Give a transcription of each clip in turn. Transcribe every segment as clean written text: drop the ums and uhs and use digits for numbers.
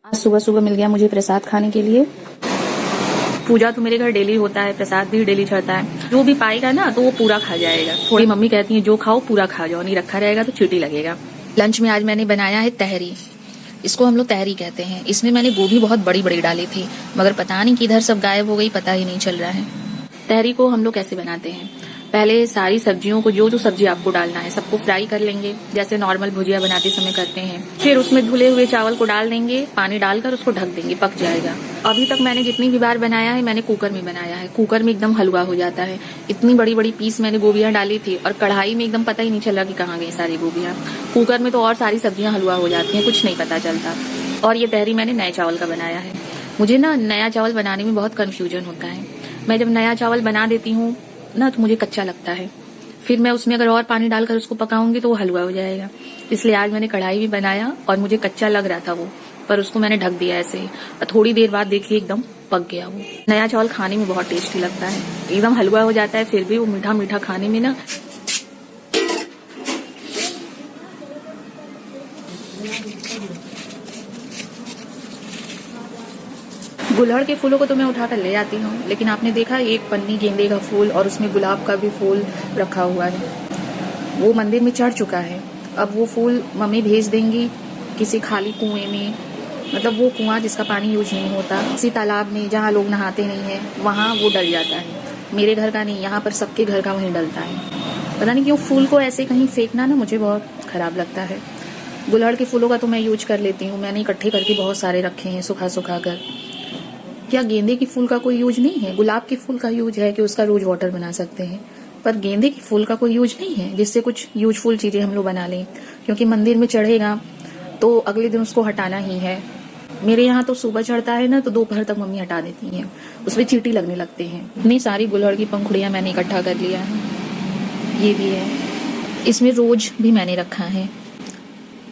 आज सुबह सुबह मिल गया मुझे प्रसाद खाने के लिए। पूजा तो मेरे घर डेली होता है, प्रसाद भी डेली चढ़ता है। जो भी पाएगा ना तो वो पूरा खा जाएगा। थोड़ी मम्मी कहती है जो खाओ पूरा खा जाओ, नहीं रखा रहेगा तो चींटी लगेगा। लंच में आज मैंने बनाया है तहरी। इसको हम लोग तहरी कहते हैं। इसमें मैंने गोभी बहुत बड़ी बड़ी डाली थी, मगर पता नहीं किधर सब गायब हो गई, पता ही नहीं चल रहा है। तहरी को हम लोग कैसे बनाते हैं, पहले सारी सब्जियों को जो जो सब्जी आपको डालना है सबको फ्राई कर लेंगे, जैसे नॉर्मल भुजिया बनाते समय करते हैं। फिर उसमें धुले हुए चावल को डाल देंगे, पानी डालकर उसको ढक देंगे, पक जाएगा। अभी तक मैंने जितनी भी बार बनाया है मैंने कुकर में बनाया है। कुकर में एकदम हलवा हो जाता है। इतनी बड़ी बड़ी पीस मैंने गोभियां डाली थी और कढ़ाई में एकदम पता ही नहीं चला कि कहाँ गई सारी गोभियां। कुकर में तो और सारी सब्जियां हलवा हो जाती हैं, कुछ नहीं पता चलता। और ये तहरी मैंने नए चावल का बनाया है। मुझे ना नया चावल बनाने में बहुत कंफ्यूजन होता है। मैं जब नया चावल बना देती हूँ ना तो मुझे कच्चा लगता है। फिर मैं उसमें अगर और पानी डालकर उसको पकाऊंगी तो वो हलवा हो जाएगा। इसलिए आज मैंने कढ़ाई भी बनाया और मुझे कच्चा लग रहा था वो, पर उसको मैंने ढक दिया ऐसे ही और थोड़ी देर बाद देखिए एकदम पक गया वो। नया चावल खाने में बहुत टेस्टी लगता है, एकदम हलवा हो जाता है, फिर भी वो मीठा मीठा खाने में ना। गुलहड़ के फूलों को तो मैं उठाकर ले आती हूँ, लेकिन आपने देखा एक पन्नी गेंदे का फूल और उसमें गुलाब का भी फूल रखा हुआ है। वो मंदिर में चढ़ चुका है। अब वो फूल मम्मी भेज देंगी किसी खाली कुएं में, मतलब वो कुआं जिसका पानी यूज नहीं होता, किसी तालाब में जहाँ लोग नहाते नहीं है, वहाँ वो डल जाता है। मेरे घर का नहीं, यहाँ पर सबके घर का वहीं डलता है। पता नहीं क्यों फूल को ऐसे कहीं फेंकना ना मुझे बहुत खराब लगता है। गुलहड़ के फूलों का तो मैं यूज कर लेती हूँ, मैंने इकट्ठे करके बहुत सारे रखे हैं सुखा सुखा कर। क्या गेंदे के फूल का कोई यूज नहीं है? गुलाब के फूल का यूज है कि उसका रोज वाटर बना सकते हैं, पर गेंदे के फूल का कोई यूज नहीं है जिससे कुछ यूजफुल चीजें हम लोग बना लें। क्योंकि मंदिर में चढ़ेगा तो अगले दिन उसको हटाना ही है। मेरे यहाँ तो सुबह चढ़ता है ना तो दोपहर तक मम्मी हटा देती हैं, उसमें चींटी लगने लगते हैं। इतनी सारी गुलहड़ की पंखुड़ियां मैंने इकट्ठा कर लिया है। ये भी है, इसमें रोज भी मैंने रखा है।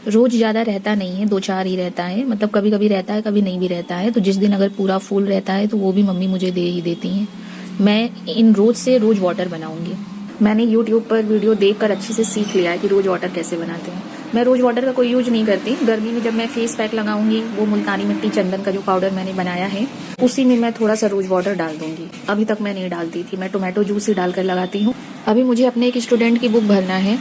रोज ज्यादा रहता नहीं है, 2-4 ही रहता है, मतलब कभी कभी रहता है कभी नहीं भी रहता है। तो जिस दिन अगर पूरा फूल रहता है तो वो भी मम्मी मुझे दे ही देती हैं। मैं इन रोज से रोज वाटर बनाऊंगी। मैंने YouTube पर वीडियो देखकर अच्छे से सीख लिया है कि रोज वाटर कैसे बनाते हैं। मैं रोज वाटर का कोई यूज नहीं करती। गर्मी में जब मैं फेस पैक लगाऊंगी, वो मुल्तानी मिट्टी चंदन का जो पाउडर मैंने बनाया है उसी में मैं थोड़ा सा रोज वाटर डाल दूंगी। अभी तक मैं नहीं डालती थी, मैं टोमेटो जूस ही डालकर लगाती हूँ। अभी मुझे अपने एक स्टूडेंट की बुक भरना है।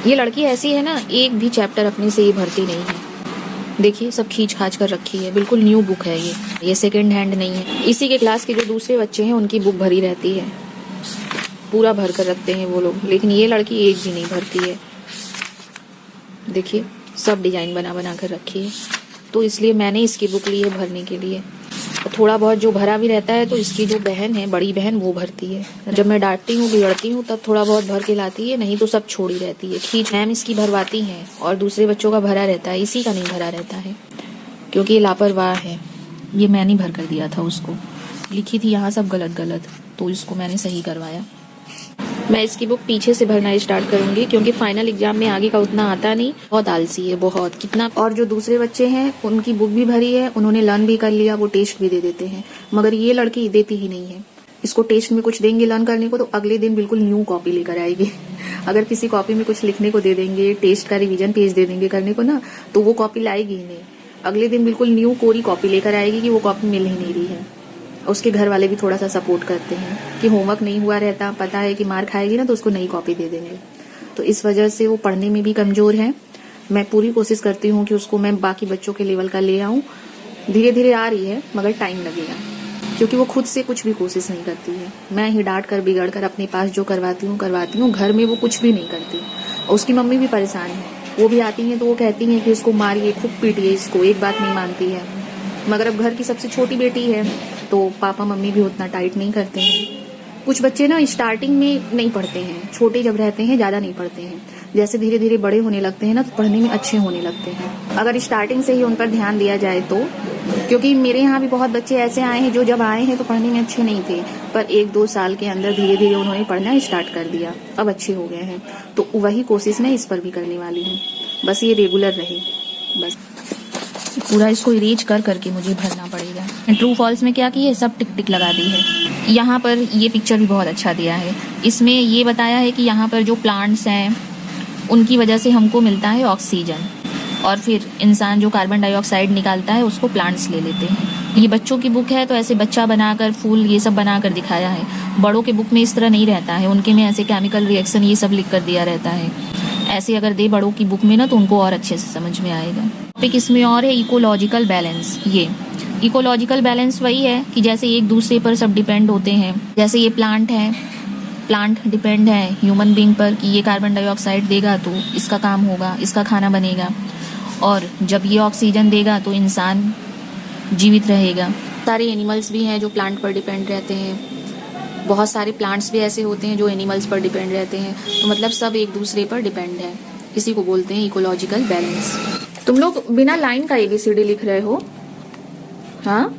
ये लड़की ऐसी है ना, एक भी चैप्टर अपने से ये भरती नहीं है। देखिए सब खींच खाच कर रखी है, बिल्कुल न्यू बुक है ये सेकंड हैंड नहीं है। इसी के क्लास के जो दूसरे बच्चे हैं उनकी बुक भरी रहती है, पूरा भर कर रखते हैं वो लोग, लेकिन ये लड़की एक भी नहीं भरती है। देखिए सब डिजाइन बना बना कर रखी है, तो इसलिए मैंने इसकी बुक ली है भरने के लिए। थोड़ा बहुत जो भरा भी रहता है तो इसकी जो बहन है, बड़ी बहन, वो भरती है। जब मैं डांटती हूँ बिगड़ती हूँ तब थोड़ा बहुत भर के लाती है, नहीं तो सब छोड़ी रहती है। खींच मैम इसकी भरवाती हैं और दूसरे बच्चों का भरा रहता है, इसी का नहीं भरा रहता है क्योंकि ये लापरवाह है। ये मैंने भर कर दिया था उसको, लिखी थी यहाँ सब गलत गलत, तो इसको मैंने सही करवाया। मैं इसकी बुक पीछे से भरना स्टार्ट करूंगी क्योंकि फाइनल एग्जाम में आगे का उतना आता नहीं। बहुत आलसी है बहुत, कितना। और जो दूसरे बच्चे हैं उनकी बुक भी भरी है, उन्होंने लर्न भी कर लिया, वो टेस्ट भी दे देते हैं, मगर ये लड़की देती ही नहीं है। इसको टेस्ट में कुछ देंगे लर्न करने को तो अगले दिन बिल्कुल न्यू कॉपी लेकर आएगी। अगर किसी कॉपी में कुछ लिखने को दे देंगे, टेस्ट का रिविजन पेज दे देंगे करने को ना, तो वो कॉपी लाएगी ही नहीं। अगले दिन बिल्कुल न्यू कोरी कॉपी लेकर आएगी कि वो कॉपी मिल ही नहीं रही है। उसके घर वाले भी थोड़ा सा सपोर्ट करते हैं कि होमवर्क नहीं हुआ रहता, पता है कि मार खाएगी ना तो उसको नई कॉपी दे देंगे। तो इस वजह से वो पढ़ने में भी कमजोर है। मैं पूरी कोशिश करती हूँ कि उसको मैं बाकी बच्चों के लेवल का ले आऊँ। धीरे धीरे आ रही है मगर टाइम लगेगा, क्योंकि वो खुद से कुछ भी कोशिश नहीं करती है। मैं ही डांट कर बिगड़ कर अपने पास जो करवाती हूँ, घर में वो कुछ भी नहीं करती। और उसकी मम्मी भी परेशान है, वो भी आती है तो वो कहती है कि इसको मारिए, खूब पीटिए इसको, एक बात नहीं मानती है। मगर अब घर की सबसे छोटी बेटी है तो पापा मम्मी भी उतना टाइट नहीं करते हैं। कुछ बच्चे ना स्टार्टिंग में नहीं पढ़ते हैं, छोटे जब रहते हैं ज्यादा नहीं पढ़ते हैं, जैसे धीरे धीरे बड़े होने लगते हैं ना तो पढ़ने में अच्छे होने लगते हैं, अगर स्टार्टिंग से ही उन पर ध्यान दिया जाए तो। क्योंकि मेरे यहाँ भी बहुत बच्चे ऐसे आए हैं जो जब आए हैं तो पढ़ने में अच्छे नहीं थे, पर 1-2 साल के अंदर धीरे धीरे उन्होंने पढ़ना स्टार्ट कर दिया, अब अच्छे हो गए हैं। तो वही कोशिश मैं इस पर भी करने वाली हूँ, बस ये रेगुलर रहे बस। पूरा इसको इरेज कर करके मुझे भरना पड़ेगा। ट्रू फॉल्स में क्या की है, सब टिक टिक लगा दी है। यहाँ पर ये पिक्चर भी बहुत अच्छा दिया है, इसमें ये बताया है कि यहाँ पर जो प्लांट्स हैं उनकी वजह से हमको मिलता है ऑक्सीजन। और फिर इंसान जो कार्बन डाइऑक्साइड निकालता है उसको प्लांट्स ले लेते हैं। ये बच्चों की बुक है तो ऐसे बच्चा बनाकर फूल ये सब बनाकर दिखाया है। बड़ों के बुक में इस तरह नहीं रहता है, उनके में ऐसे केमिकल रिएक्शन ये सब लिख कर दिया रहता है। ऐसे अगर दे बड़ों की बुक में ना तो उनको और अच्छे से समझ में आएगा। टॉपिक इसमें और है इकोलॉजिकल बैलेंस। ये इकोलॉजिकल बैलेंस वही है कि जैसे एक दूसरे पर सब डिपेंड होते हैं। जैसे ये प्लांट है, प्लांट डिपेंड है ह्यूमन बीइंग पर कि ये कार्बन डाइऑक्साइड देगा तो इसका काम होगा, इसका खाना बनेगा, और जब ये ऑक्सीजन देगा तो इंसान जीवित रहेगा। सारे एनिमल्स भी हैं जो प्लांट पर डिपेंड रहते हैं, बहुत सारे प्लांट्स भी ऐसे होते हैं जो एनिमल्स पर डिपेंड रहते हैं। तो मतलब सब एक दूसरे पर डिपेंड है, इसी को बोलते हैं इकोलॉजिकल बैलेंस। तुम लोग बिना लाइन का ABCD लिख रहे हो? हाँ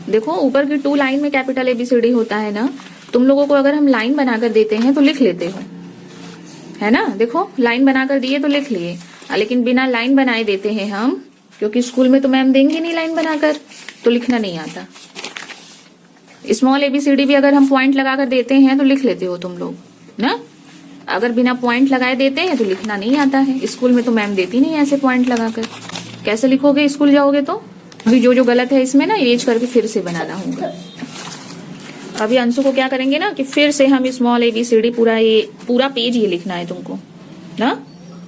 देखो, ऊपर की 2 लाइन में कैपिटल ABCD होता है ना, तुम लोगों को अगर हम लाइन बनाकर देते हैं तो लिख लेते हो, है ना। देखो लाइन बनाकर दिए तो लिख लिए, लेकिन बिना लाइन बनाए देते हैं हम, क्योंकि स्कूल में तो मैम देंगे नहीं लाइन बनाकर, तो लिखना नहीं आता। स्मॉल ABCD भी अगर हम पॉइंट लगाकर देते हैं तो लिख लेते हो तुम लोग ना। अगर बिना पॉइंट लगाए देते हैं तो लिखना नहीं आता है। स्कूल में तो मैम देती नहीं ऐसे पॉइंट लगाकर, कैसे लिखोगे स्कूल जाओगे तो। अभी जो गलत है इसमें ना इरेज करके फिर से बनाना होगा। अभी अंशु को क्या करेंगे ना कि फिर से हम स्मॉल ABCD पूरा पेज ये लिखना है तुमको ना,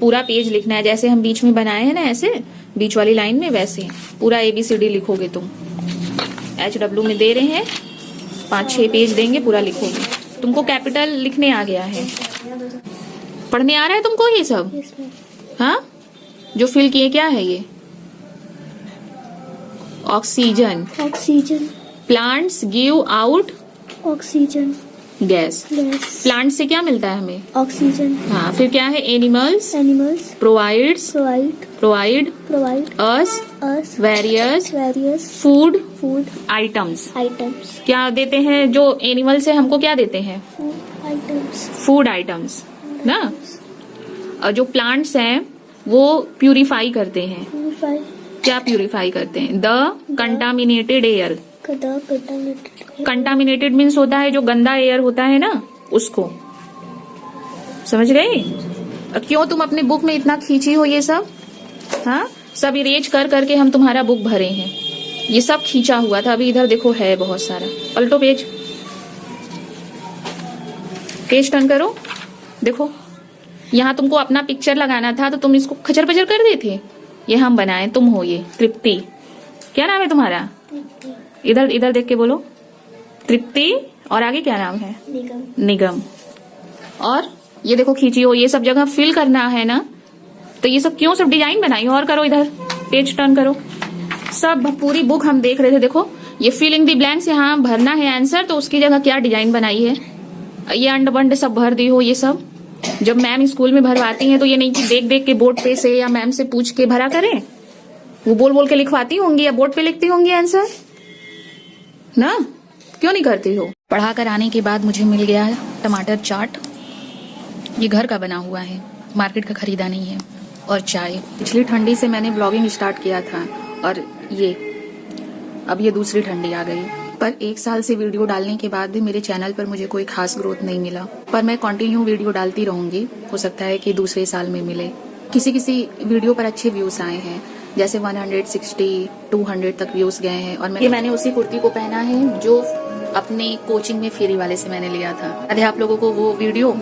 पूरा पेज लिखना है। जैसे हम बीच में बनाए हैं ना, ऐसे बीच वाली लाइन में, वैसे पूरा ABCD लिखोगे तुम। HW में दे रहे हैं, 5-6 पेज देंगे, पूरा लिखोगे। तुमको कैपिटल लिखने आ गया है, पढ़ने आ रहा है तुमको ये सब? हाँ, जो फिल किए क्या है ये? Oxygen. Oxygen. Plants give out oxygen gas. Plant से क्या मिलता है हमें? ऑक्सीजन। हाँ, फिर क्या है? Animals provide us various food items. क्या देते हैं जो एनिमल से हमको? क्या देते हैं? फूड आइटम्स ना। और जो प्लांट्स हैं वो प्यूरिफाई करते हैं। क्या प्यूरिफाई करते हैं? The contaminated air. Contaminated means होता है जो गंदा एयर होता है ना, उसको। समझ गए? क्यों तुम अपने बुक में इतना खींची हो ये सब? हाँ, सब इरेज कर करके हम तुम्हारा बुक भरे हैं। ये सब खींचा हुआ था, अभी इधर देखो है बहुत सारा। पलटो पेज टर्न करो। देखो यहाँ तुमको अपना पिक्चर लगाना था तो तुम इसको खचर पचर कर देते। ये हम बनाए, तुम हो ये तृप्ति। क्या नाम है तुम्हारा? इधर देख के बोलो। तृप्ति। और आगे क्या नाम है? निगम। और ये देखो खींची हो, ये सब जगह फिल करना है ना, तो ये सब क्यों सब डिजाइन बनाई हो? और करो, इधर पेज टर्न करो। सब पूरी बुक हम देख रहे थे। देखो ये फिलिंग द ब्लैंक्स, यहाँ भरना है आंसर, तो उसकी जगह क्या डिजाइन बनाई है? ये अंड बंड सब भर दी हो। ये सब जब मैम स्कूल में भरवाती हैं तो ये नहीं कि देख देख के बोर्ड पे से या मैम से पूछ के भरा करें, वो बोल बोल के लिखवाती होंगी या बोर्ड पे लिखती होंगी आंसर ना। क्यों नहीं करती हो? पढ़ा कर आने के बाद मुझे मिल गया है टमाटर चाट। ये घर का बना हुआ है, मार्केट का खरीदा नहीं है। और चाय। पिछली ठंडी से मैंने ब्लॉगिंग स्टार्ट किया था और अब ये दूसरी ठंडी आ गई। पर 1 साल से वीडियो डालने के बाद भी मेरे चैनल पर मुझे कोई खास ग्रोथ नहीं मिला। पर मैं कंटिन्यू वीडियो डालती रहूंगी, हो सकता है कि दूसरे साल में मिले। किसी वीडियो पर अच्छे व्यूज आए हैं, जैसे 160, 200 तक व्यूज गए हैं। और मैंने उसी कुर्ती को पहना है जो अपने कोचिंग में फेरी वाले से मैंने लिया था। यदि आप लोगों को वो वीडियो